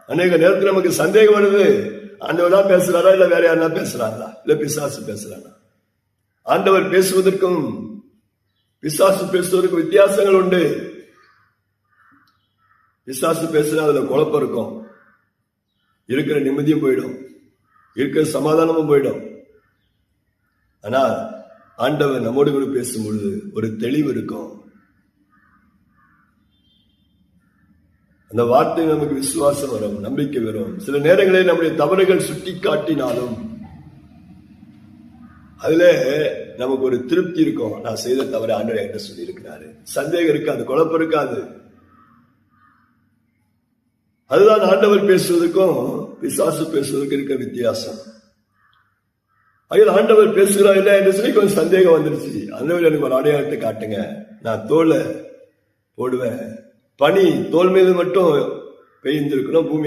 அநேக நேரத்தில் நமக்கு சந்தேகம் வருது, ஆண்டவர் தான் பேசுறாரா இல்ல வேற யாருன்னா பேசுறாங்களா, இல்ல பிசாசு பேசுறாங்க. ஆண்டவர் பேசுவதற்கும் பிசாசு பேசுவதற்கும் வித்தியாசங்கள் உண்டு. பிசாசு பேசுற அதுல குழப்பம் இருக்கும், இருக்கிற நிம்மதியும் போயிடும், இருக்கிற சமாதானமும் போயிடும். ஆனா ஆண்டவர் நம்மோடு கூட பேசும்பொழுது ஒரு தெளிவு இருக்கும். அந்த வார்த்தை நமக்கு விசுவாசம் வரும், நம்பிக்கை வரும். சில நேரங்களில் நம்முடைய தவறுகள் சுட்டி காட்டினாலும் அதுல நமக்கு ஒரு திருப்தி இருக்கும். நான் செய்த தவறு ஆண்டவர் என்ன சொல்லி இருக்கிறாரு, சந்தேகம் இருக்காது, குழப்பம் இருக்காது. அதுதான் ஆண்டவர் பேசுவதற்கும் பிசாசு பேசுவதற்கு இருக்க வித்தியாசம். ஆண்டவர் பேசுகிறார் இல்ல என்று சொல்லி கொஞ்சம் சந்தேகம் வந்துருச்சு. ஆண்டவர் எனக்கு ஒரு அடையாளத்தை காட்டுங்க, நான் தோலை போடுவேன், பனி தோல் மீது மட்டும் பெய்ந்திருக்கணும், பூமி